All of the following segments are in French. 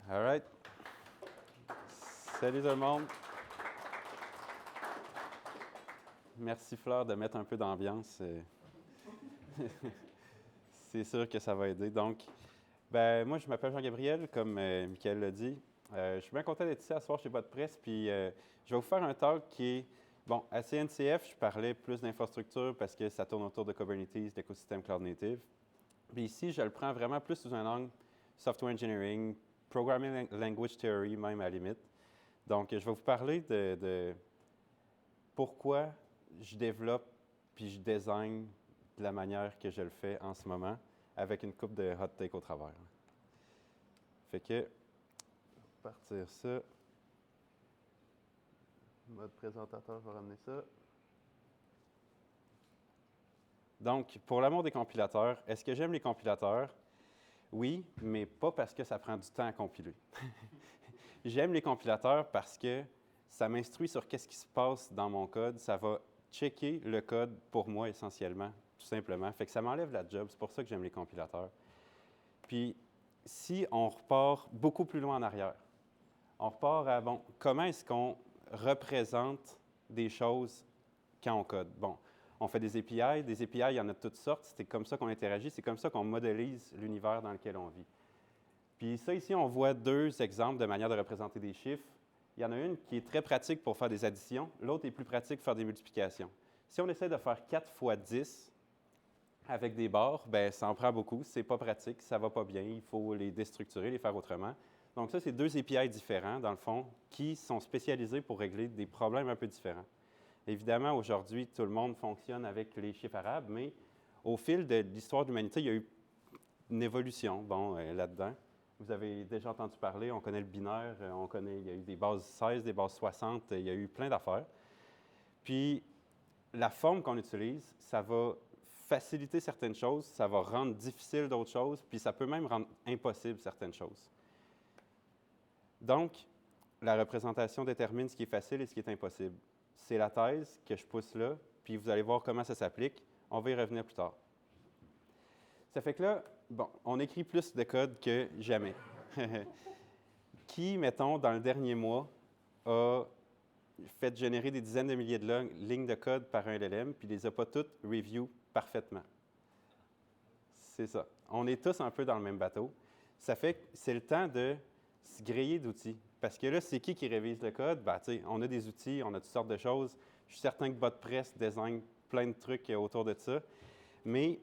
All right. Salut tout le monde. Merci Fleur de mettre un peu d'ambiance. C'est sûr que ça va aider. Donc, moi, je m'appelle Jean-Gabriel, comme Michael l'a dit. Je suis bien content d'être ici à soir chez Bot Press. Puis, je vais vous faire un talk qui est, à CNCF, je parlais plus d'infrastructure parce que ça tourne autour de Kubernetes, l'écosystème Cloud Native. Puis ici, je le prends vraiment plus sous un angle software engineering, programming language theory, même à la limite. Donc, je vais vous parler de pourquoi je développe puis je design de la manière que je le fais en ce moment, avec une coupe de hot take au travers. Fait que, partir ça. Mode présentateur va ramener ça. Donc, pour l'amour des compilateurs, est-ce que j'aime les compilateurs? Oui, mais pas parce que ça prend du temps à compiler. J'aime les compilateurs parce que ça m'instruit sur qu'est-ce qui se passe dans mon code. Ça va checker le code pour moi essentiellement, tout simplement. Fait que ça m'enlève la job. C'est pour ça que j'aime les compilateurs. Puis, si on repart beaucoup plus loin en arrière, on repart à, comment est-ce qu'on représente des choses quand on code? Bon, on fait des API. Des API, il y en a de toutes sortes. C'est comme ça qu'on interagit. C'est comme ça qu'on modélise l'univers dans lequel on vit. Puis ça, ici, on voit deux exemples de manière de représenter des chiffres. Il y en a une qui est très pratique pour faire des additions. L'autre est plus pratique pour faire des multiplications. Si on essaie de faire 4 fois 10 avec des barres, bien, ça en prend beaucoup. C'est pas pratique, ça va pas bien. Il faut les déstructurer, les faire autrement. Donc ça, c'est deux API différents, dans le fond, qui sont spécialisés pour régler des problèmes un peu différents. Évidemment, aujourd'hui, tout le monde fonctionne avec les chiffres arabes, mais au fil de l'histoire de l'humanité, il y a eu une évolution, là-dedans. Vous avez déjà entendu parler, on connaît le binaire, il y a eu des bases 16, des bases 60, il y a eu plein d'affaires. Puis, la forme qu'on utilise, ça va faciliter certaines choses, ça va rendre difficile d'autres choses, puis ça peut même rendre impossible certaines choses. Donc, la représentation détermine ce qui est facile et ce qui est impossible. C'est la thèse que je pousse là, puis vous allez voir comment ça s'applique. On va y revenir plus tard. Ça fait que là, on écrit plus de code que jamais. Qui, mettons, dans le dernier mois, a fait générer des dizaines de milliers de lignes de code par un LLM, puis les a pas toutes review parfaitement? C'est ça. On est tous un peu dans le même bateau. Ça fait que c'est le temps de se griller d'outils. Parce que là, c'est qui révise le code? On a des outils, on a toutes sortes de choses. Je suis certain que BotPress design plein de trucs autour de ça. Mais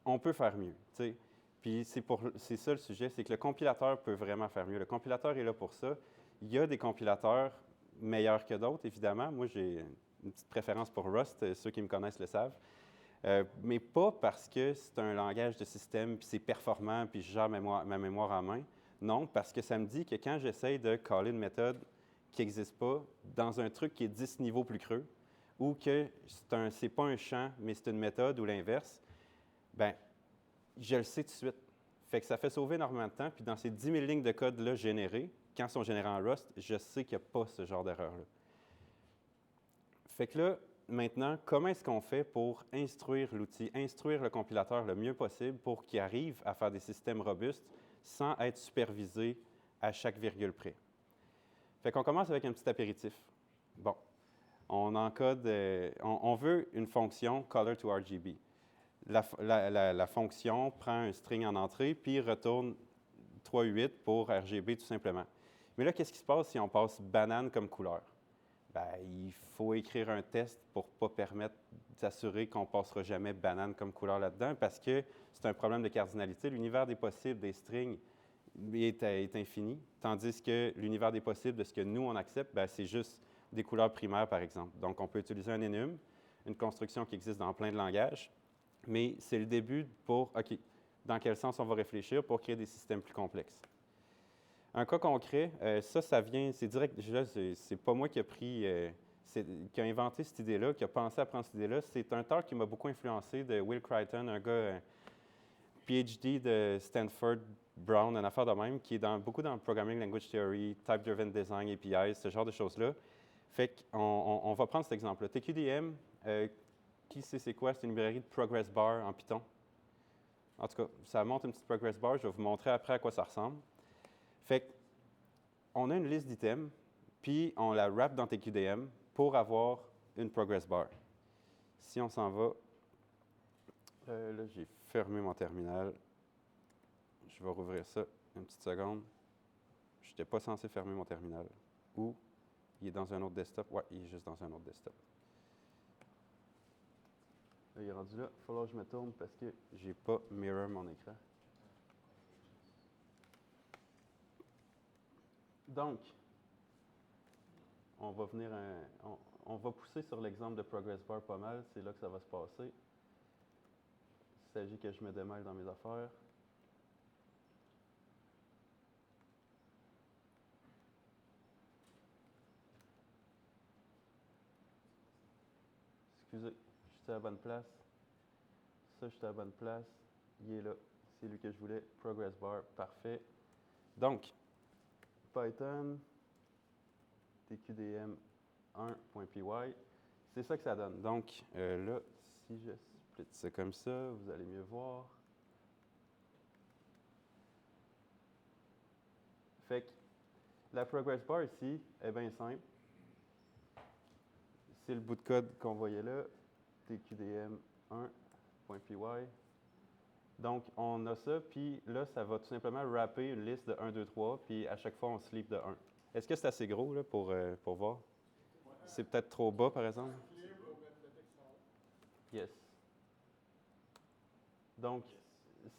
on peut faire mieux. T'sais. Puis c'est ça le sujet, c'est que le compilateur peut vraiment faire mieux. Le compilateur est là pour ça. Il y a des compilateurs meilleurs que d'autres, évidemment. Moi, j'ai une petite préférence pour Rust, ceux qui me connaissent le savent. Mais pas parce que c'est un langage de système, puis c'est performant, puis je gère ma mémoire en main. Non, parce que ça me dit que quand j'essaye de caller une méthode qui n'existe pas dans un truc qui est 10 niveaux plus creux, ou que c'est pas un champ, mais c'est une méthode ou l'inverse, bien, je le sais tout de suite. Fait que ça fait sauver énormément de temps. Puis dans ces 10 000 lignes de code-là générées, quand elles sont générées en Rust, je sais qu'il n'y a pas ce genre d'erreur-là. Fait que là, maintenant, comment est-ce qu'on fait pour instruire l'outil, instruire le compilateur le mieux possible pour qu'il arrive à faire des systèmes robustes sans être supervisé à chaque virgule près? Fait qu'on commence avec un petit apéritif. Bon, on encode, on veut une fonction color to RGB. La fonction prend un string en entrée, puis retourne 3,8 pour RGB tout simplement. Mais là, qu'est-ce qui se passe si on passe banane comme couleur? Bien, il faut écrire un test pour ne pas permettre d'assurer qu'on ne passera jamais banane comme couleur là-dedans, parce que c'est un problème de cardinalité. L'univers des possibles des strings est infini, tandis que l'univers des possibles de ce que nous, on accepte, c'est juste des couleurs primaires, par exemple. Donc, on peut utiliser un enum, une construction qui existe dans plein de langages, mais c'est le début pour, OK, dans quel sens on va réfléchir pour créer des systèmes plus complexes. Un cas concret, ça vient, c'est direct, c'est pas moi qui a inventé cette idée-là, qui a pensé à prendre cette idée-là. C'est un talk qui m'a beaucoup influencé de Will Crichton, un gars PhD de Stanford Brown, une affaire de même, qui est beaucoup dans le Programming Language Theory, Type-Driven Design, APIs, ce genre de choses-là. Fait qu'on va prendre cet exemple-là. TQDM, qui sait c'est quoi? C'est une librairie de progress bar en Python. En tout cas, ça montre une petite progress bar. Je vais vous montrer après à quoi ça ressemble. Fait qu'on a une liste d'items, puis on la wrap dans TQDM pour avoir une progress bar. Si on s'en va, là j'ai fermé mon terminal. Je vais rouvrir ça une petite seconde. Je n'étais pas censé fermer mon terminal. Ou il est dans un autre desktop. Oui, il est juste dans un autre desktop. Là, il est rendu là. Il va falloir que je me tourne parce que je n'ai pas mirror mon écran. Donc, on va venir on va pousser sur l'exemple de progress bar pas mal. C'est là que ça va se passer. Il s'agit que je me démêle dans mes affaires. Excusez, j'étais à la bonne place. Ça, j'étais à la bonne place. Il est là. C'est lui que je voulais. Progress bar, parfait. Donc, Python, tqdm 1.py, c'est ça que ça donne. Donc, là, si je split ça comme ça, vous allez mieux voir. Fait que la progress bar ici est bien simple. C'est le bout de code qu'on voyait là, tqdm 1.py. Donc, on a ça, puis là, ça va tout simplement wrapper une liste de 1, 2, 3, puis à chaque fois, on sleep de 1. Est-ce que c'est assez gros là, pour voir? C'est peut-être trop bas, par exemple? Yes. Donc,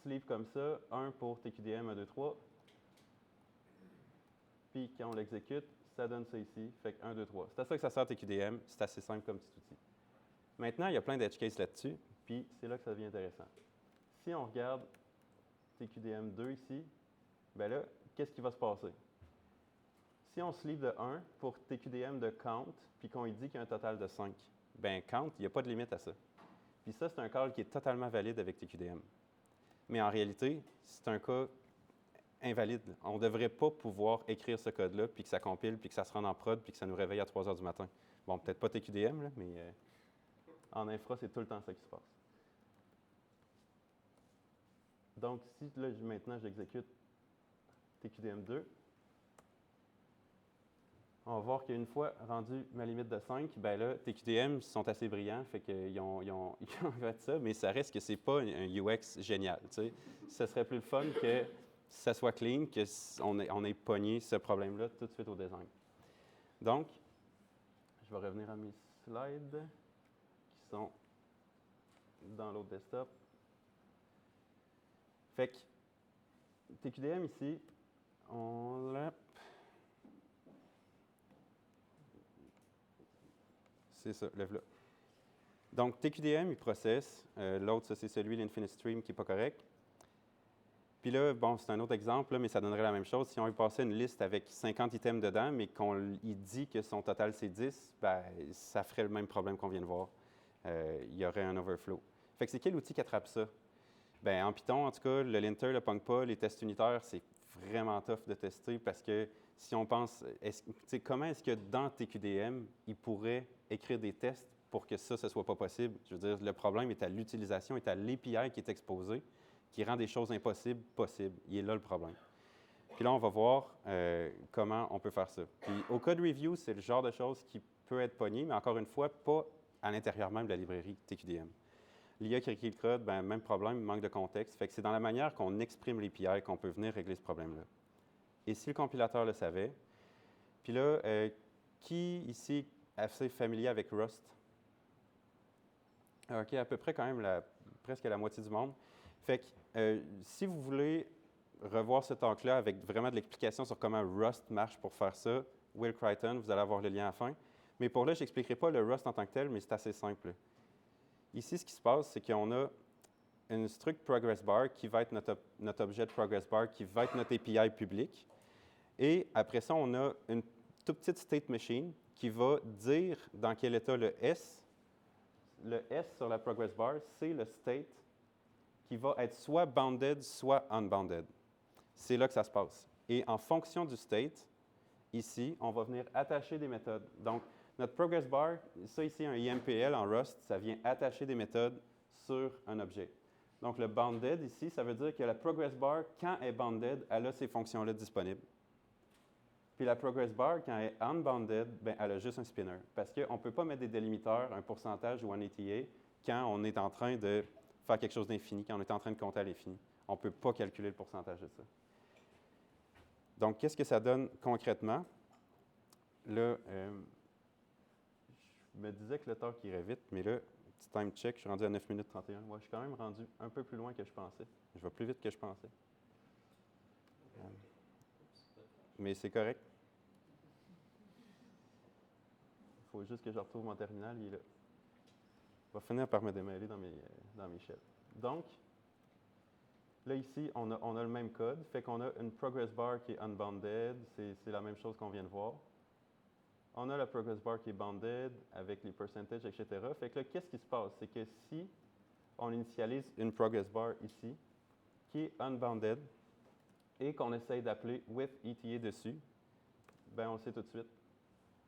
sleep comme ça, 1 pour TQDM 1, 2, 3. Puis, quand on l'exécute, ça donne ça ici. Fait que 1, 2, 3. C'est à ça que ça sert TQDM. C'est assez simple comme petit outil. Maintenant, il y a plein d'edge cases là-dessus, puis c'est là que ça devient intéressant. Si on regarde TQDM 2 ici, bien là, qu'est-ce qui va se passer? Si on sleep de 1 pour TQDM de count, puis qu'on lui dit qu'il y a un total de 5, bien count, il n'y a pas de limite à ça. Puis ça, c'est un call qui est totalement valide avec TQDM. Mais en réalité, c'est un cas invalide. On ne devrait pas pouvoir écrire ce code-là, puis que ça compile, puis que ça se rende en prod, puis que ça nous réveille à 3 heures du matin. Bon, peut-être pas TQDM, là, mais en infra, c'est tout le temps ça qui se passe. Donc, si là, maintenant, j'exécute TQDM2, on va voir qu'une fois rendu ma limite de 5, bien là, TQDM sont assez brillants, fait qu'ils ont fait ça, mais ça reste que c'est pas un UX génial. T'sais. Ce serait plus le fun que ça soit clean, qu'on ait pogné ce problème-là tout de suite au design. Donc, je vais revenir à mes slides qui sont dans l'autre desktop. Fait que TQDM ici, on l'a. C'est ça, lève-là. Donc, TQDM, il processe. L'autre, ça, c'est celui, l'Infinite Stream, qui n'est pas correct. Puis là, bon, c'est un autre exemple, là, mais ça donnerait la même chose. Si on lui passait une liste avec 50 items dedans, mais qu'on dit que son total, c'est 10, ben, ça ferait le même problème qu'on vient de voir. Il y aurait un overflow. Fait que c'est quel outil qui attrape ça? Bien, en Python, en tout cas, le linter ne le pogne pas. Les tests unitaires, c'est vraiment tough de tester parce que si on pense, comment est-ce que dans TQDM, il pourrait écrire des tests pour que ça ne soit pas possible? Je veux dire, le problème est à l'utilisation, est à l'API qui est exposé, qui rend des choses impossibles possibles. Il est là le problème. Puis là, on va voir comment on peut faire ça. Puis au code review, c'est le genre de choses qui peut être pogné, mais encore une fois, pas à l'intérieur même de la librairie TQDM. L'IA qui écrit le code, ben, même problème, manque de contexte. Fait que c'est dans la manière qu'on exprime l'API qu'on peut venir régler ce problème-là. Et si le compilateur le savait, puis là, qui ici est assez familier avec Rust? OK, à peu près quand même presque la moitié du monde. Fait que si vous voulez revoir ce talk-là avec vraiment de l'explication sur comment Rust marche pour faire ça, Will Crichton, vous allez avoir le lien à la fin. Mais pour là, je n'expliquerai pas le Rust en tant que tel, mais c'est assez simple. Ici, ce qui se passe, c'est qu'on a une struct progress bar qui va être notre objet de progress bar, qui va être notre API public. Et après ça, on a une toute petite state machine qui va dire dans quel état le S. Le S sur la progress bar, c'est le state qui va être soit bounded, soit unbounded. C'est là que ça se passe. Et en fonction du state, ici, on va venir attacher des méthodes. Donc, notre progress bar, ça ici, un IMPL en Rust, ça vient attacher des méthodes sur un objet. Donc, le bounded ici, ça veut dire que la progress bar, quand elle est bounded, elle a ces fonctions-là disponibles. Puis la progress bar, quand elle est unbounded, ben, elle a juste un spinner. Parce qu'on ne peut pas mettre des délimiteurs, un pourcentage ou un ETA quand on est en train de faire quelque chose d'infini, quand on est en train de compter à l'infini. On ne peut pas calculer le pourcentage de ça. Donc, qu'est-ce que ça donne concrètement? Là, je me disais que le temps irait vite, mais là, petit time check, je suis rendu à 9 minutes 31. Ouais, je suis quand même rendu un peu plus loin que je pensais. Je vais plus vite que je pensais. Mais c'est correct. Il faut juste que je retrouve mon terminal, il est là. Je vais finir par me démêler dans mes shells. Donc, là ici, on a le même code, fait qu'on a une progress bar qui est unbounded, c'est la même chose qu'on vient de voir. On a la progress bar qui est bounded avec les percentages, etc. Fait que là, qu'est-ce qui se passe? C'est que si on initialise une progress bar ici, qui est unbounded, et qu'on essaye d'appeler with ETA dessus, bien, on le sait tout de suite.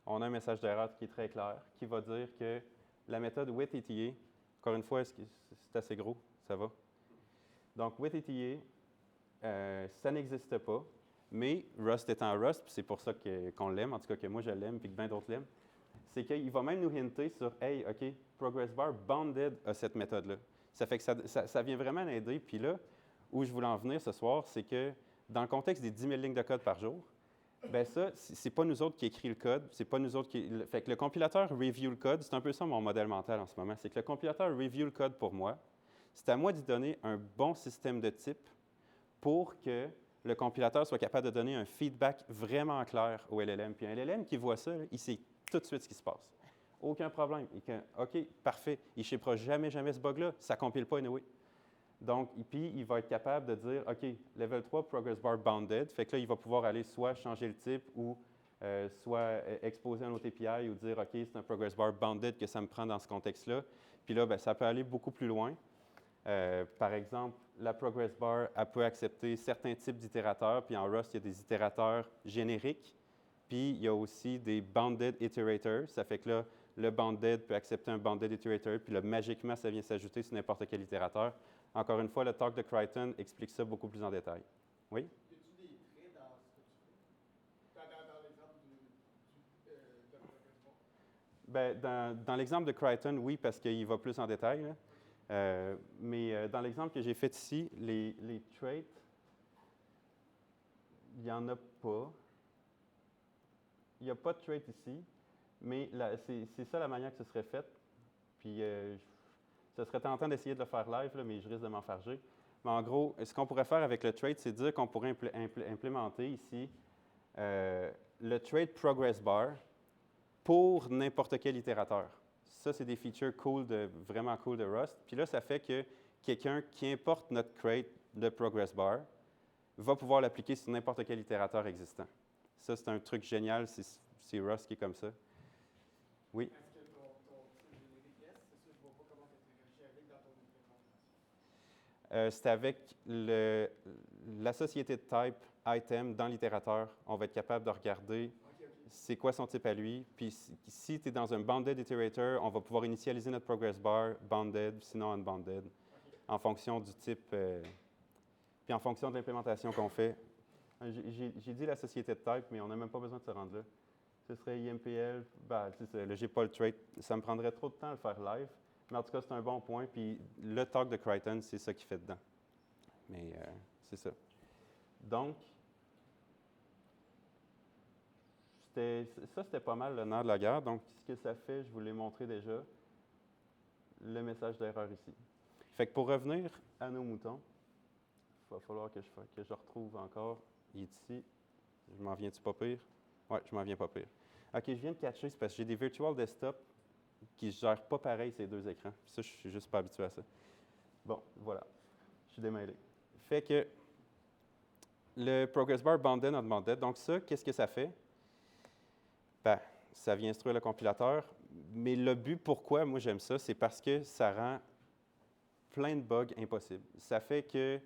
On a un message d'erreur qui est très clair, qui va dire que la méthode with ETA, encore une fois, c'est assez gros, ça va? Donc, with ETA, ça n'existe pas, mais Rust étant Rust, puis c'est pour ça qu'on l'aime, en tout cas que moi je l'aime, puis que bien d'autres l'aiment, c'est qu'il va même nous hinter sur « Hey, OK, progress bar bounded a cette méthode-là ». Ça fait que ça vient vraiment l'aider. Puis là, où je voulais en venir ce soir, c'est que dans le contexte des 10 000 lignes de code par jour, bien ça, c'est pas nous autres qui écrit le code, c'est pas nous autres qui... Fait que le compilateur review le code, c'est un peu ça mon modèle mental en ce moment, c'est que le compilateur review le code pour moi. C'est à moi d'y donner un bon système de type pour que le compilateur soit capable de donner un feedback vraiment clair au LLM. Puis un LLM qui voit ça, là, il sait tout de suite ce qui se passe. Aucun problème. OK, parfait. Il ne shippera jamais ce bug-là. Ça ne compile pas anyway. Donc, puis, il va être capable de dire, OK, level 3, progress bar bounded. Fait que là, il va pouvoir aller soit changer le type ou soit exposer un autre API ou dire, OK, c'est un progress bar bounded que ça me prend dans ce contexte-là. Puis là, bien, ça peut aller beaucoup plus loin. Par exemple, la progress bar, elle peut accepter certains types d'itérateurs. Puis en Rust, il y a des itérateurs génériques. Puis il y a aussi des bounded iterators. Ça fait que là, le bounded peut accepter un bounded iterator. Puis là, magiquement, ça vient s'ajouter sur n'importe quel itérateur. Encore une fois, le talk de Crichton explique ça beaucoup plus en détail. Oui? Y a-t-il des traits dans ce que tu fais? Dans l'exemple de progress bar? Bien, dans l'exemple de Crichton, oui, parce qu'il va plus en détail. Là. Mais dans l'exemple que j'ai fait ici, les traits, il n'y en a pas. Il n'y a pas de trait ici, mais c'est ça la manière que ce serait fait. Puis, ce serait tentant d'essayer de le faire live, là, mais je risque de m'enfarger. Mais en gros, ce qu'on pourrait faire avec le trait, c'est dire qu'on pourrait implémenter ici le trait progress bar pour n'importe quel itérateur. Ça, c'est des features vraiment cool de Rust. Puis là, ça fait que quelqu'un qui importe notre crate de progress bar va pouvoir l'appliquer sur n'importe quel itérateur existant. Ça, c'est un truc génial, c'est Rust qui est comme ça. Oui? Est-ce que ton type générique S, c'est ça, je ne vois pas comment tu interagis avec dans ton implémentation? C'est avec la société de type item dans l'itérateur. On va être capable de regarder c'est quoi son type à lui. Puis si tu es dans un bounded iterator, on va pouvoir initialiser notre progress bar bounded, sinon unbounded, en fonction du type, puis en fonction de l'implémentation qu'on fait. J'ai dit la société de type, mais on n'a même pas besoin de se rendre là. Ce serait IMPL, là, j'ai pas le trait. Ça me prendrait trop de temps à le faire live. Mais en tout cas, c'est un bon point. Puis le talk de Crichton, c'est ça qu'il fait dedans. Mais c'est ça. Donc, c'était pas mal le nerf de la guerre. Donc, ce que ça fait, je vous l'ai montré déjà, le message d'erreur ici. Fait que pour revenir à nos moutons, il va falloir que je retrouve encore. Il est ici. Je m'en viens-tu pas pire? Oui, je m'en viens pas pire. OK, je viens de catcher, c'est parce que j'ai des virtual desktop qui ne gèrent pas pareil ces deux écrans. Ça, je suis juste pas habitué à ça. Bon, voilà. Je suis démêlé. Fait que le progress bar bounded, unbounded. Donc ça, qu'est-ce que ça fait? Ben, ça vient instruire le compilateur. Mais le but, pourquoi moi j'aime ça, c'est parce que ça rend plein de bugs impossibles. Ça fait que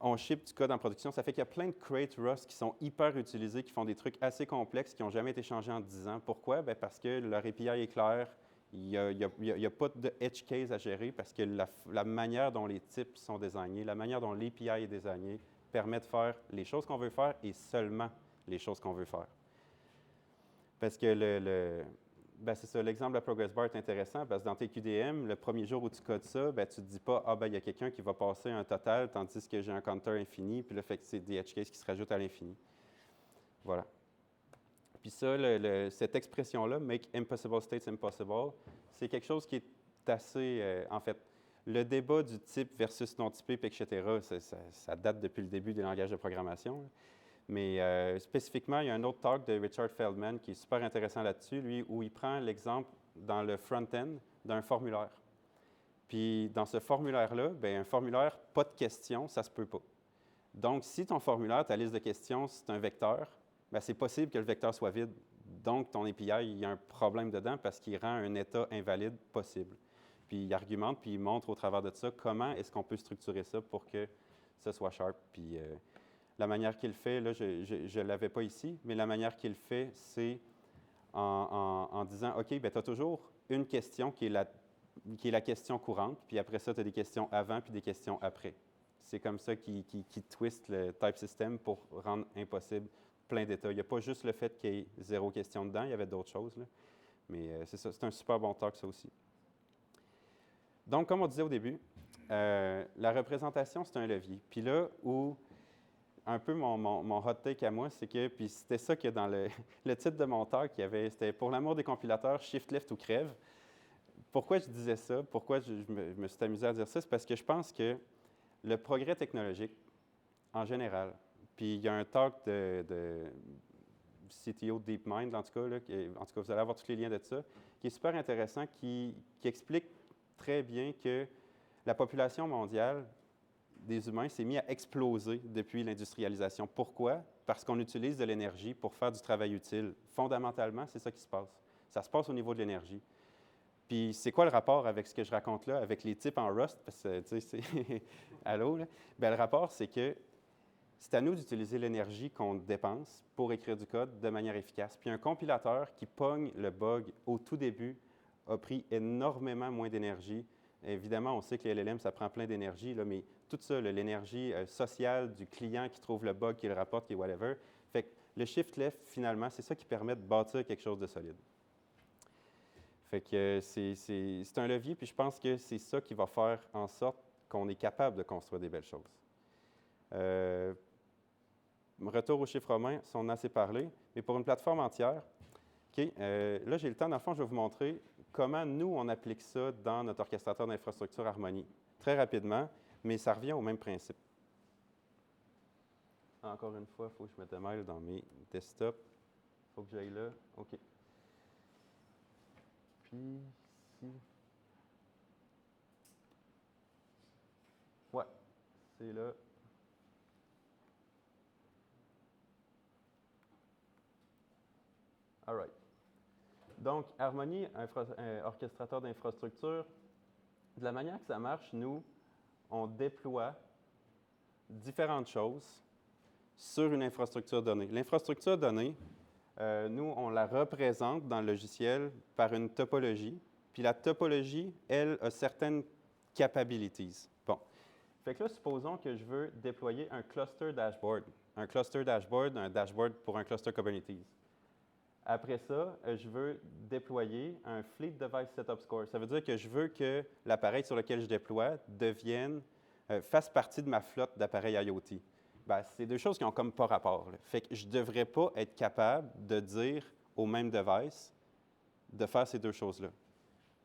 on ship du code en production. Ça fait qu'il y a plein de crates Rust qui sont hyper utilisés, qui font des trucs assez complexes, qui n'ont jamais été changés en 10 ans. Pourquoi? Bien parce que leur API est clair. Il n'y a pas de edge case à gérer parce que la manière dont les types sont désignés, la manière dont l'API est désigné, permet de faire les choses qu'on veut faire et seulement les choses qu'on veut faire. Parce que c'est ça, l'exemple de la Progress Bar est intéressant parce que dans tes QDM, le premier jour où tu codes ça, tu ne te dis pas « Ah, il y a quelqu'un qui va passer un total tandis que j'ai un counter infini, puis là, fait que c'est des edge cases qui se rajoutent à l'infini. » Voilà. Puis ça, cette expression-là, « make impossible states impossible », c'est quelque chose qui est assez, en fait, le débat du type versus non typé, etc., ça date depuis le début des langages de programmation. Mais spécifiquement, il y a un autre talk de Richard Feldman qui est super intéressant là-dessus, lui, où il prend l'exemple dans le front-end d'un formulaire. Puis dans ce formulaire-là, un formulaire, pas de questions, ça ne se peut pas. Donc, si ton formulaire, ta liste de questions, c'est un vecteur, c'est possible que le vecteur soit vide. Donc, ton API, il y a un problème dedans parce qu'il rend un état invalide possible. Puis il argumente, puis il montre au travers de ça comment est-ce qu'on peut structurer ça pour que ce soit sharp. Puis la manière qu'il fait, là, je ne l'avais pas ici, mais la manière qu'il fait, c'est en disant, OK, tu as toujours une question qui est la question courante, puis après ça, tu as des questions avant puis des questions après. C'est comme ça qu'il twist le type system pour rendre impossible plein d'états. Il n'y a pas juste le fait qu'il y ait 0 question dedans, il y avait d'autres choses, là. Mais c'est ça, c'est un super bon talk, ça aussi. Donc, comme on disait au début, la représentation, c'est un levier. Puis là où un peu mon hot take à moi, c'est que, puis c'était ça que dans le titre de mon talk, c'était « Pour l'amour des compilateurs, shift left ou crève ». Pourquoi je disais ça? Pourquoi je me suis amusé à dire ça? C'est parce que je pense que le progrès technologique, en général, puis il y a un talk de CTO DeepMind, en tout cas, vous allez avoir tous les liens de ça, qui est super intéressant, qui explique très bien que la population mondiale des humains s'est mise à exploser depuis l'industrialisation. Pourquoi? Parce qu'on utilise de l'énergie pour faire du travail utile. Fondamentalement, c'est ça qui se passe. Ça se passe au niveau de l'énergie. Puis, c'est quoi le rapport avec ce que je raconte là, avec les types en Rust? Parce que, tu sais, c'est... Allô, là? Bien, le rapport, c'est que c'est à nous d'utiliser l'énergie qu'on dépense pour écrire du code de manière efficace. Puis, un compilateur qui pogne le bug au tout début a pris énormément moins d'énergie. Évidemment, on sait que les LLM, ça prend plein d'énergie, là, mais tout ça, l'énergie sociale du client qui trouve le bug, qui le rapporte, qui est whatever. Fait que le shift left, finalement, c'est ça qui permet de bâtir quelque chose de solide. Fait que c'est un levier, puis je pense que c'est ça qui va faire en sorte qu'on est capable de construire des belles choses. Retour aux chiffres romains, on en a assez parlé, mais pour une plateforme entière, OK, là, j'ai le temps, dans le fond, je vais vous montrer comment nous, on applique ça dans notre orchestrateur d'infrastructure Harmony. Très rapidement, mais ça revient au même principe. Encore une fois, il faut que je me démêle dans mes desktops. Il faut que j'aille là. OK. Puis, ici. Ouais, c'est là. All right. Donc, Harmony, orchestrateur d'infrastructure, de la manière que ça marche, nous, on déploie différentes choses sur une infrastructure donnée. L'infrastructure donnée, nous, on la représente dans le logiciel par une topologie. Puis la topologie, elle, a certaines capabilities. Bon. Fait que là, supposons que je veux déployer un cluster dashboard. Un cluster dashboard, un dashboard pour un cluster Kubernetes. Après ça, je veux déployer un Fleet Device Setup Score. Ça veut dire que je veux que l'appareil sur lequel je déploie fasse partie de ma flotte d'appareils IoT. Bien, c'est deux choses qui n'ont comme pas rapport, là. Fait que je ne devrais pas être capable de dire au même device de faire ces deux choses-là.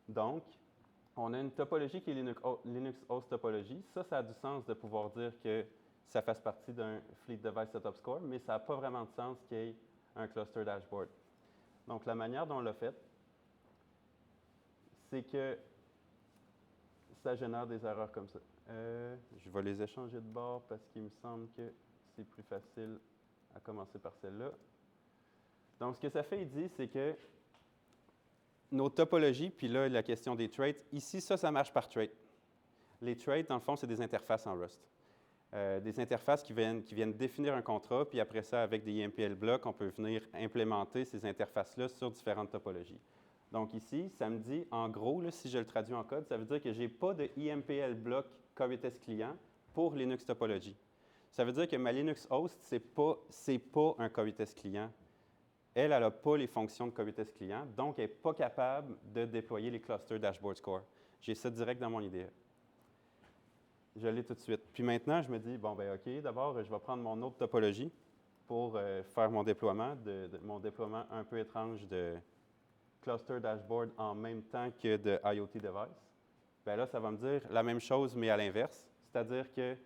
Donc, on a une topologie qui est Linux Host Topology. Ça a du sens de pouvoir dire que ça fasse partie d'un Fleet Device Setup Score, mais ça n'a pas vraiment de sens qu'il y ait un cluster dashboard. Donc, la manière dont on l'a fait, c'est que ça génère des erreurs comme ça. Je vais les échanger de bord parce qu'il me semble que c'est plus facile à commencer par celle-là. Donc, ce que ça fait, il dit, c'est que nos topologies, puis là, la question des traits, ici, ça marche par trait. Les traits, dans le fond, c'est des interfaces en Rust. Des interfaces qui viennent définir un contrat, puis après ça, avec des IMPL blocks, on peut venir implémenter ces interfaces-là sur différentes topologies. Donc ici, ça me dit, en gros, là, si je le traduis en code, ça veut dire que je n'ai pas de IMPL block Coritas client pour Linux Topology. Ça veut dire que ma Linux host, c'est pas un co-test client. Elle n'a pas les fonctions de co-test client, donc elle n'est pas capable de déployer les clusters Dashboard Score. J'ai ça direct dans mon IDE. Je l'ai tout de suite. Puis maintenant, je me dis, bon, ben OK, d'abord, je vais prendre mon autre topologie pour faire mon déploiement un peu étrange de cluster dashboard en même temps que de IoT device. Bien là, ça va me dire la même chose, mais à l'inverse. C'est-à-dire que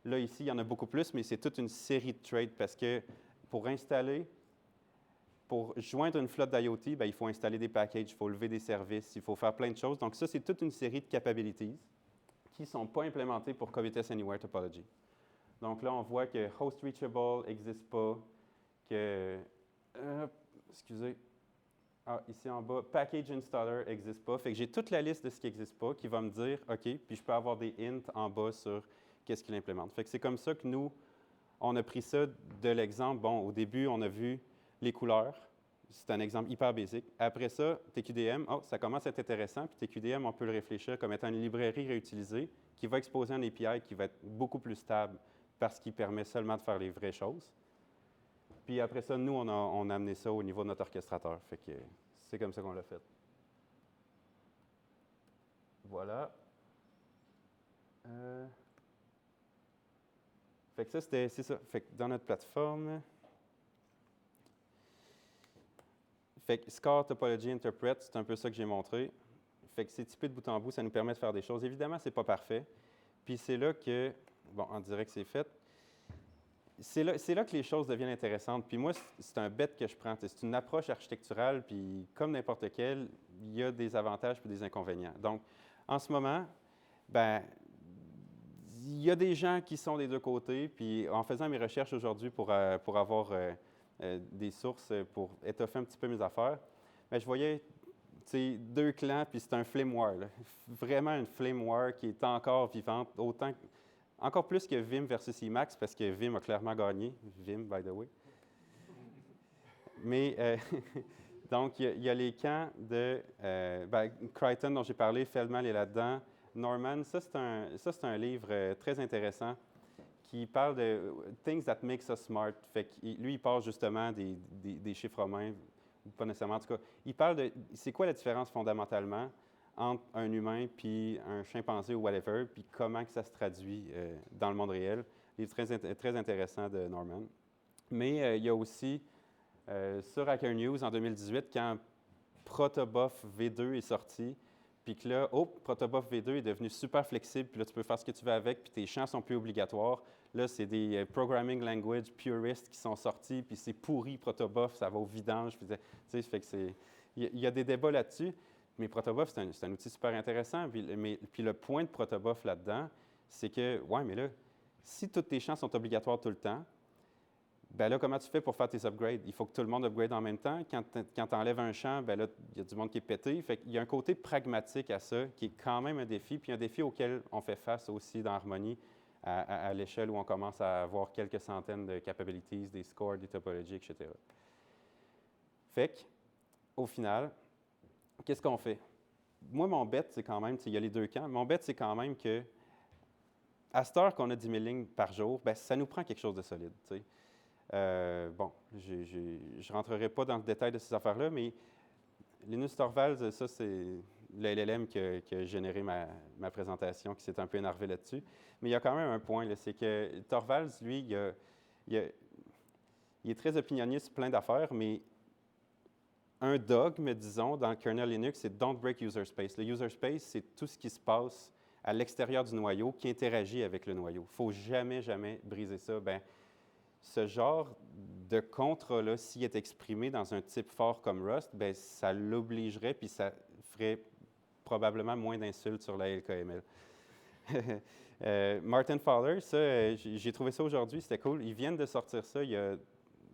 là, ici, il y en a beaucoup plus, mais c'est toute une série de trades parce que pour joindre une flotte d'IoT, bien, il faut installer des packages, il faut lever des services, il faut faire plein de choses. Donc ça, c'est toute une série de capabilities qui ne sont pas implémentées pour Co-Vitess Anywhere Topology. Donc là, on voit que Host Reachable n'existe pas, que, excusez, ici en bas, Package Installer n'existe pas. Fait que j'ai toute la liste de ce qui n'existe pas qui va me dire, OK, puis je peux avoir des hints en bas sur qu'est-ce qu'il implémente. Fait que c'est comme ça que nous, on a pris ça de l'exemple. Bon, au début, on a vu les couleurs. C'est un exemple hyper basique. Après ça, TQDM, ça commence à être intéressant. Puis TQDM, on peut le réfléchir comme étant une librairie réutilisée qui va exposer un API qui va être beaucoup plus stable parce qu'il permet seulement de faire les vraies choses. Puis après ça, nous, on a amené ça au niveau de notre orchestrateur. Fait que c'est comme ça qu'on l'a fait. Voilà. Fait que ça, c'est ça. Fait que dans notre plateforme, fait que Score Topology Interpret, c'est un peu ça que j'ai montré. Fait que c'est typé de bout en bout, ça nous permet de faire des choses. Évidemment, ce n'est pas parfait. Puis c'est là que, bon, on dirait que c'est fait. C'est là que les choses deviennent intéressantes. Puis moi, c'est un bet que je prends. C'est une approche architecturale, puis comme n'importe quelle, il y a des avantages et des inconvénients. Donc, en ce moment, ben, il y a des gens qui sont des deux côtés. Puis en faisant mes recherches aujourd'hui pour avoir des sources pour étoffer un petit peu mes affaires, bien, je voyais deux clans, puis c'est un flame war. Là. Vraiment une flame war qui est encore vivante, encore plus que Vim versus Emacs, parce que Vim a clairement gagné. Vim, by the way. Mais, donc, il y a les camps de Crichton, dont j'ai parlé, Feldman est là-dedans. Norman, ça, c'est un livre très intéressant qui parle de « Things that makes us smart ». Fait que, lui, il parle justement des chiffres romains, pas nécessairement, en tout cas. Il parle de « c'est quoi la différence fondamentalement » entre un humain puis un chimpanzé ou whatever, puis comment que ça se traduit dans le monde réel. Livre très intéressant de Norman. Mais il y a aussi, sur Hacker News en 2018, quand Protobuf V2 est sorti, puis que là, Protobuf V2 est devenu super flexible, puis là, tu peux faire ce que tu veux avec, puis tes champs sont plus obligatoires. Là, c'est des programming language puristes qui sont sortis, puis c'est pourri, Protobuf, ça va au vidange. Puis, tu sais, fait que il y a des débats là-dessus. Mais Protobuf, c'est un outil super intéressant. Puis le point de Protobuf là-dedans, c'est que, ouais, mais là, si tous tes champs sont obligatoires tout le temps, bien là, comment tu fais pour faire tes upgrades? Il faut que tout le monde upgrade en même temps. Quand tu enlèves un champ, bien là, il y a du monde qui est pété. Fait qu'il y a un côté pragmatique à ça qui est quand même un défi, puis un défi auquel on fait face aussi dans Harmony à l'échelle où on commence à avoir quelques centaines de capabilities, des scores, des topologies, etc. Fait qu'au final, qu'est-ce qu'on fait? Moi, mon bet, c'est quand même, il y a les deux camps, mon bet, c'est quand même que, à cette heure qu'on a 10 000 lignes par jour, bien, ça nous prend quelque chose de solide. Bon, je ne rentrerai pas dans le détail de ces affaires-là, mais Linus Torvalds, ça, c'est le LLM qui a généré ma présentation, qui s'est un peu énervé là-dessus. Mais il y a quand même un point, c'est que Torvalds, lui, il est très opinionnier sur plein d'affaires, mais un dogme, disons, dans le kernel Linux, c'est « don't break user space ». Le user space, c'est tout ce qui se passe à l'extérieur du noyau qui interagit avec le noyau. Il ne faut jamais, jamais briser ça. Bien, ce genre de contrat-là, s'il est exprimé dans un type fort comme Rust, bien, ça l'obligerait, puis ça ferait probablement moins d'insultes sur la LKML. Martin Fowler, ça, j'ai trouvé ça aujourd'hui, c'était cool. Ils viennent de sortir ça le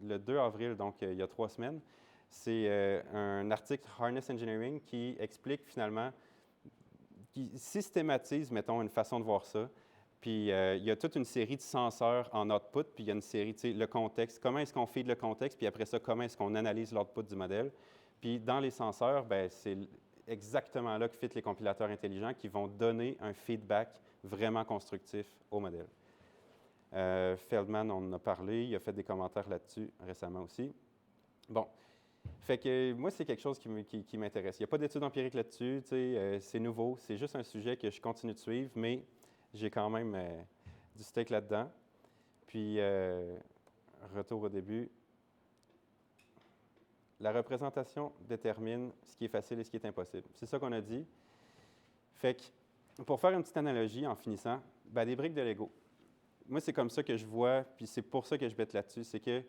2 avril, donc il y a 3 semaines. C'est un article Harness Engineering qui explique finalement, qui systématise, mettons, une façon de voir ça. Puis il y a toute une série de senseurs en output, puis il y a une série, tu sais, le contexte, comment est-ce qu'on feed le contexte, puis après ça, comment est-ce qu'on analyse l'output du modèle. Puis dans les senseurs, bien, c'est exactement là que fit les compilateurs intelligents qui vont donner un feedback vraiment constructif au modèle. Feldman, on en a parlé, il a fait des commentaires là-dessus récemment aussi. Bon, fait que moi, c'est quelque chose qui m'intéresse. Il n'y a pas d'études empiriques là-dessus, c'est nouveau, c'est juste un sujet que je continue de suivre, mais j'ai quand même du steak là-dedans. Puis, retour au début. La représentation détermine ce qui est facile et ce qui est impossible. C'est ça qu'on a dit. Fait que, pour faire une petite analogie en finissant, des briques de Lego. Moi, c'est comme ça que je vois, puis c'est pour ça que je bête là-dessus, c'est que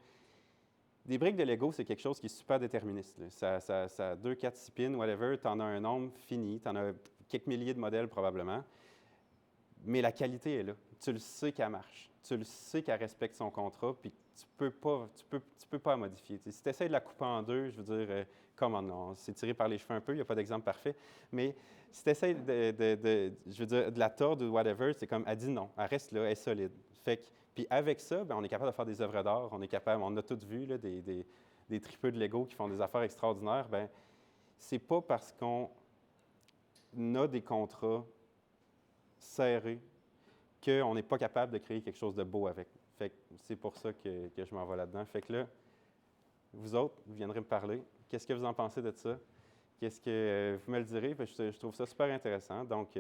des briques de Lego, c'est quelque chose qui est super déterministe. Là. Ça a 2, 4, 6 pins, whatever, tu en as un nombre fini, tu en as quelques milliers de modèles probablement, mais la qualité est là. Tu le sais qu'elle marche, tu le sais qu'elle respecte son contrat, puis tu peux pas la modifier. Si tu essaies de la couper en deux, je veux dire, comment non, c'est tiré par les cheveux un peu, il n'y a pas d'exemple parfait, mais si tu essaies de la tordre ou whatever, c'est comme, elle dit non, elle reste là, elle est solide. Fait que, puis avec ça, on est capable de faire des œuvres d'art, on a tous vu là, des tripeux de Lego qui font des affaires extraordinaires. C'est pas parce qu'on a des contrats serrés qu'on n'est pas capable de créer quelque chose de beau avec. Fait que c'est pour ça que je m'en vais là-dedans. Fait que là, vous autres, vous viendrez me parler. Qu'est-ce que vous en pensez de ça? Qu'est-ce que vous me le direz? Je trouve ça super intéressant. Donc,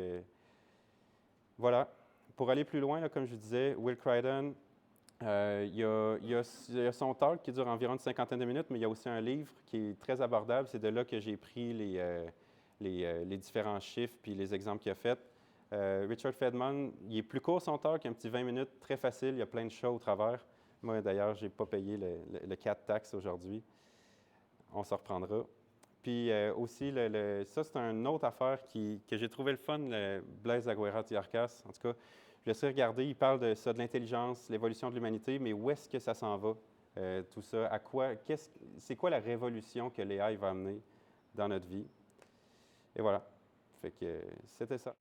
voilà. Pour aller plus loin, là, comme je disais, Will Crichton, il y a son talk qui dure environ une cinquantaine de minutes, mais il y a aussi un livre qui est très abordable. C'est de là que j'ai pris les différents chiffres puis les exemples qu'il a faits. Richard Feldman, il est plus court son talk, un petit 20 minutes, très facile, il y a plein de choses au travers. Moi, d'ailleurs, je n'ai pas payé le 4 taxes aujourd'hui. On s'en reprendra. Puis aussi, ça, c'est une autre affaire que j'ai trouvé le fun, le Blaise Agüera-Tiarcas. En tout cas, je laisse regarder, il parle de ça, de l'intelligence, l'évolution de l'humanité, mais où est-ce que ça s'en va, tout ça? C'est quoi la révolution que l'AI va amener dans notre vie? Et voilà. Fait que c'était ça.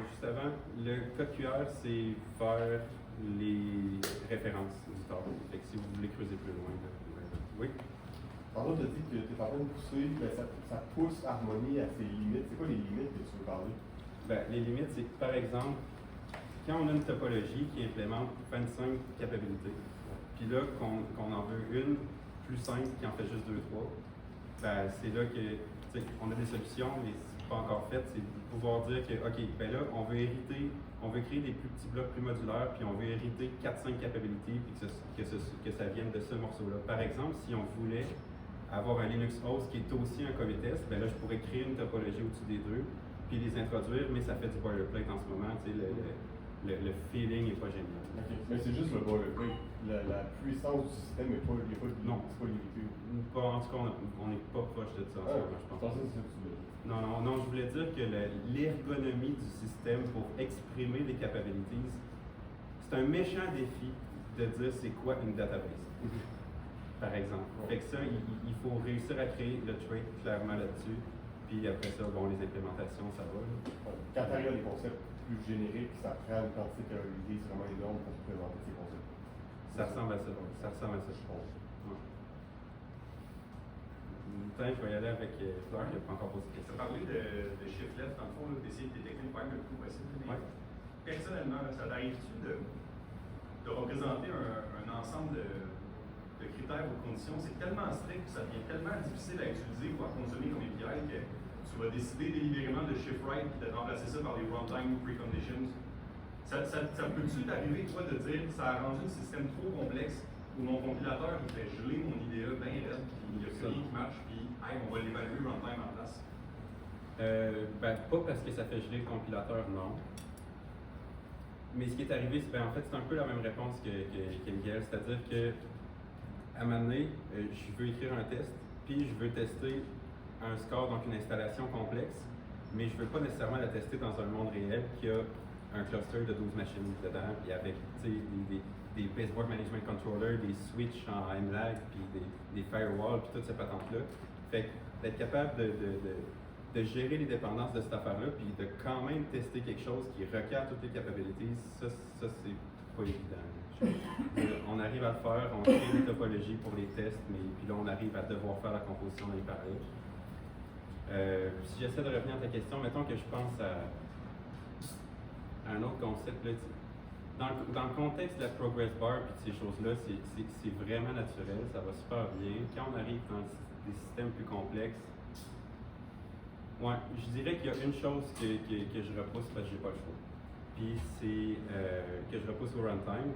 Juste avant, le code QR, c'est vers les références du talk. Fait que si vous voulez creuser plus loin, oui? Tantôt, tu as dit que tu es en train de pousser, ça pousse Harmony à ses limites. C'est quoi les limites que tu veux parler? Les limites, c'est que, par exemple, quand on a une topologie qui implémente 25 capabilités, puis là, qu'on en veut une plus simple qui en fait juste 2-3, c'est là que, on a des solutions, mais c'est pas encore fait, c'est de pouvoir dire que, OK, là, on veut créer des plus petits blocs plus modulaires, puis on veut hériter 4-5 capabilités, puis que ça vienne de ce morceau-là. Par exemple, si on voulait avoir un Linux host qui est aussi un Covites, là, je pourrais créer une topologie au-dessus des deux, puis les introduire, mais ça fait du boilerplate en ce moment, le feeling n'est pas génial. Okay. Mais c'est juste le boilerplate. La puissance du système n'est pas limitée. En tout cas, on n'est pas proche de ça, je pense. Non, je voulais dire que l'ergonomie du système pour exprimer des capabilities, c'est un méchant défi de dire c'est quoi une database. Par exemple. Fait que ça, il faut réussir à créer le trait clairement là-dessus. Puis après ça, les implémentations, ça va. Quand tu arrives à des concepts plus génériques, ça prend une quantité de capabilités vraiment énorme pour présenter ces concepts. Ça ressemble à ça. Je pense. Je vais y aller avec Fleur, qui n'a pas encore posé de question. Tu as parlé de shiftless, dans le fond, d'essayer de détecter le problème le plus possible. Mais personnellement, ça t'arrive-tu de représenter un ensemble de critères ou de conditions? C'est tellement strict que ça devient tellement difficile à utiliser ou à consommer comme API que tu vas décider délibérément de shift right et de remplacer ça par des runtime preconditions. Ça peut-tu t'arriver, toi, de dire que ça a rendu le système trop complexe où mon compilateur il fait geler mon IDE bien raide, puis il n'y a plus rien qui marche, puis on va l'évaluer runtime en place? Pas parce que ça fait geler le compilateur, non. Mais ce qui est arrivé, en fait, c'est un peu la même réponse que Miguel, c'est-à-dire que à un moment donné, je veux écrire un test, puis je veux tester un score, donc une installation complexe, mais je ne veux pas nécessairement la tester dans un monde réel qui a un cluster de 12 machines dedans, puis avec des baseboard management controllers, des switches en MLAG, puis des firewalls, puis toutes ces patentes-là. Fait que d'être capable de gérer les dépendances de cette affaire-là, puis de quand même tester quelque chose qui requiert toutes les capabilities, ça c'est pas évident. On arrive à le faire, on crée des topologies pour les tests, mais puis là on arrive à devoir faire la composition dans les pareils. Si j'essaie de revenir à ta question, mettons que je pense à un autre concept. Là, dans le contexte de la progress bar et de ces choses-là, c'est vraiment naturel, ça va super bien. Quand on arrive dans des systèmes plus complexes, ouais, je dirais qu'il y a une chose que je repousse parce que j'ai pas le choix. Puis c'est que je repousse au runtime.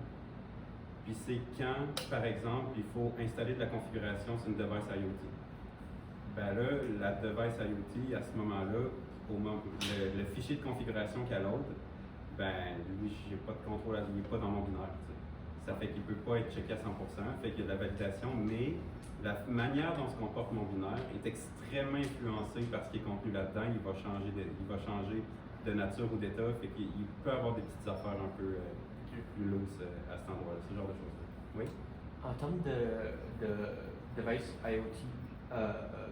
Puis c'est quand, par exemple, il faut installer de la configuration sur une device IoT. Ben là, la device IoT, à ce moment-là, le fichier de configuration qu'elle load, ben lui, j'ai pas de contrôle, il n'est pas dans mon binaire. T'sais. Ça fait qu'il ne peut pas être checké à 100%, fait qu'il y a de la validation, mais la manière dont se comporte mon binaire est extrêmement influencée par ce qui est contenu là-dedans. Il va changer de nature ou d'état, fait qu'il peut avoir des petites affaires un peu plus loose à cet endroit-là, ce genre de choses-là. Oui? En termes de device IoT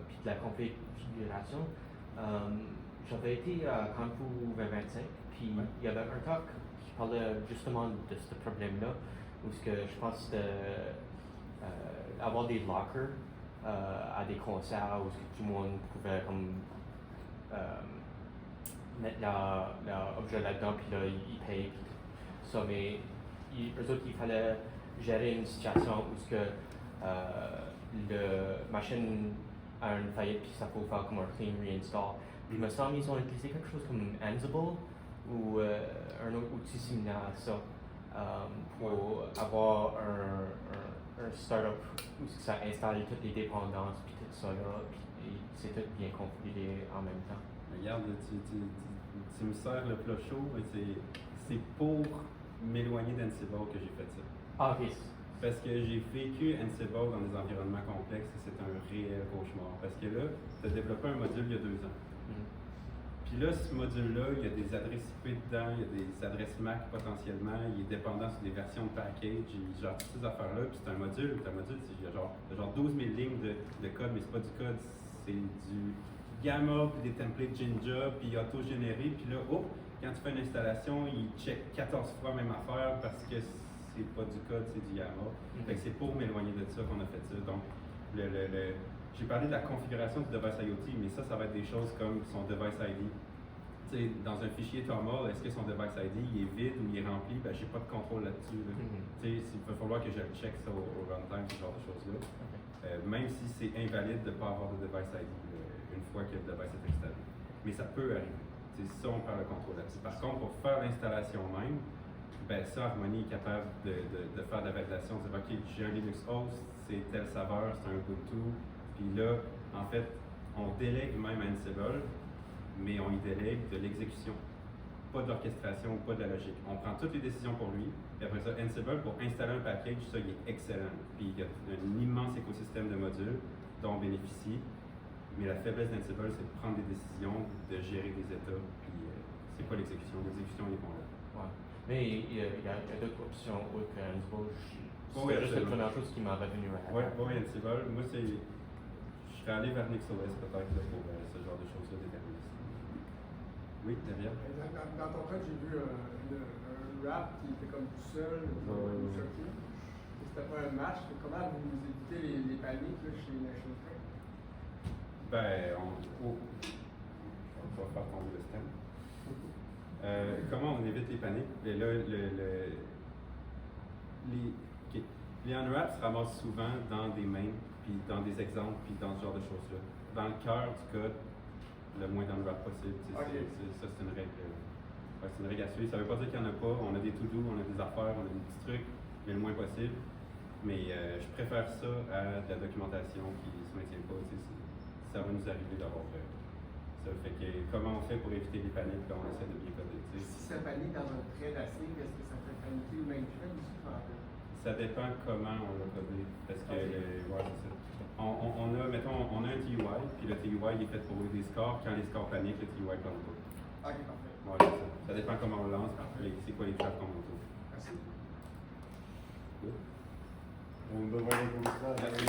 puis de la configuration, j'avais été à Cancun 2025, puis il y avait un talk qui parlait justement de ce problème-là, où ce que je pense avoir des lockers à des concerts où ce que tout le monde pouvait comme mettre leur objet là-dedans, puis là, ils payent, puis ça, mais eux autres, il fallait gérer une situation où ce que le machine a une faillite, puis ça faut faire comme un clean reinstall. Puis il me semble qu'ils ont utilisé quelque chose comme Ansible ou un autre outil similaire à ça pour avoir un startup où ça installe toutes les dépendances, puis tout ça là, puis c'est tout bien configuré en même temps. Regarde, tu me sers le plat chaud, mais c'est pour m'éloigner d'Ansible que j'ai fait ça. Ah, ok. Parce que j'ai vécu Ansible dans des environnements complexes et c'est un réel cauchemar. Parce que là, tu as développé un module il y a 2 ans. Puis là, ce module-là, il y a des adresses IP dedans, il y a des adresses MAC potentiellement, il est dépendant sur des versions de package, genre toutes ces affaires-là. Puis c'est un module, il y a genre 12 000 lignes de code, mais c'est pas du code, c'est du Gamma, puis des templates Jinja, puis auto-généré. Puis là, quand tu fais une installation, il check 14 fois la même affaire parce que c'est pas du code, c'est du Gamma. Fait que c'est pour m'éloigner de ça qu'on a fait ça. Donc, j'ai parlé de la configuration du device IoT, mais ça va être des choses comme son device ID. T'sais, dans un fichier TOML, est-ce que son device ID il est vide ou il est rempli? Ben, j'ai pas de contrôle là-dessus. Là. Il va falloir que je check ça au runtime, ce genre de choses-là. Même si c'est invalide de ne pas avoir de device ID une fois que le device est installé. Mais ça peut arriver. T'sais, ça, on perd le contrôle là-dessus. Par contre, pour faire l'installation même, ben ça, Harmony est capable de faire de la validation, de dire, OK, j'ai un Linux host, c'est telle saveur, c'est un Ubuntu. Puis là, en fait, on délègue même à Ansible, mais on y délègue de l'exécution. Pas d'orchestration, pas de la logique. On prend toutes les décisions pour lui, et après ça, Ansible, pour installer un package, ça, il est excellent. Puis il y a un immense écosystème de modules dont on bénéficie. Mais la faiblesse d'Ansible, c'est de prendre des décisions, de gérer des états, puis c'est pas l'exécution. L'exécution, il est bon là. Ouais. Mais il y a d'autres options autres que Ansible. C'est juste la première chose qui m'a revenu à la tête. Oui, Ansible. Moi, je serais allé vers NixOS peut-être là, pour ce genre de choses-là déterministes. Oui, David? Dans ton cas, j'ai vu un rap qui était comme tout seul, choqué. C'était pas un match. Comment vous évitez les paniques là, chez National Tech? Ben, on va faire tomber le stem. Comment on évite les paniques? Et là, les unwraps se ramassent souvent dans des mains, puis dans des exemples, puis dans ce genre de choses-là. Dans le cœur du code, le moins d'unwrap possible. Okay. Ça, c'est une règle. C'est une règle à suivre. Ça ne veut pas dire qu'il n'y en a pas. On a des to-do, on a des affaires, on a des petits trucs, mais le moins possible. Mais je préfère ça à de la documentation qui ne se maintient pas. Ça va nous arriver d'avoir ça. Fait que comment on fait pour éviter les paniques quand on essaie de bien coder? Si ça panique dans un thread assez, est-ce que ça fait paniquer le main thread aussi? Ça dépend comment on l'a codé. Parce que, ouais, c'est ça. On a un TUI, puis le TUI il est fait pour des scores. Quand les scores paniquent, le TUI plante pas. Ok, parfait. Ouais, c'est ça. Ça dépend comment on lance, c'est quoi les traps qu'on monte. Merci. On va voir les Merci.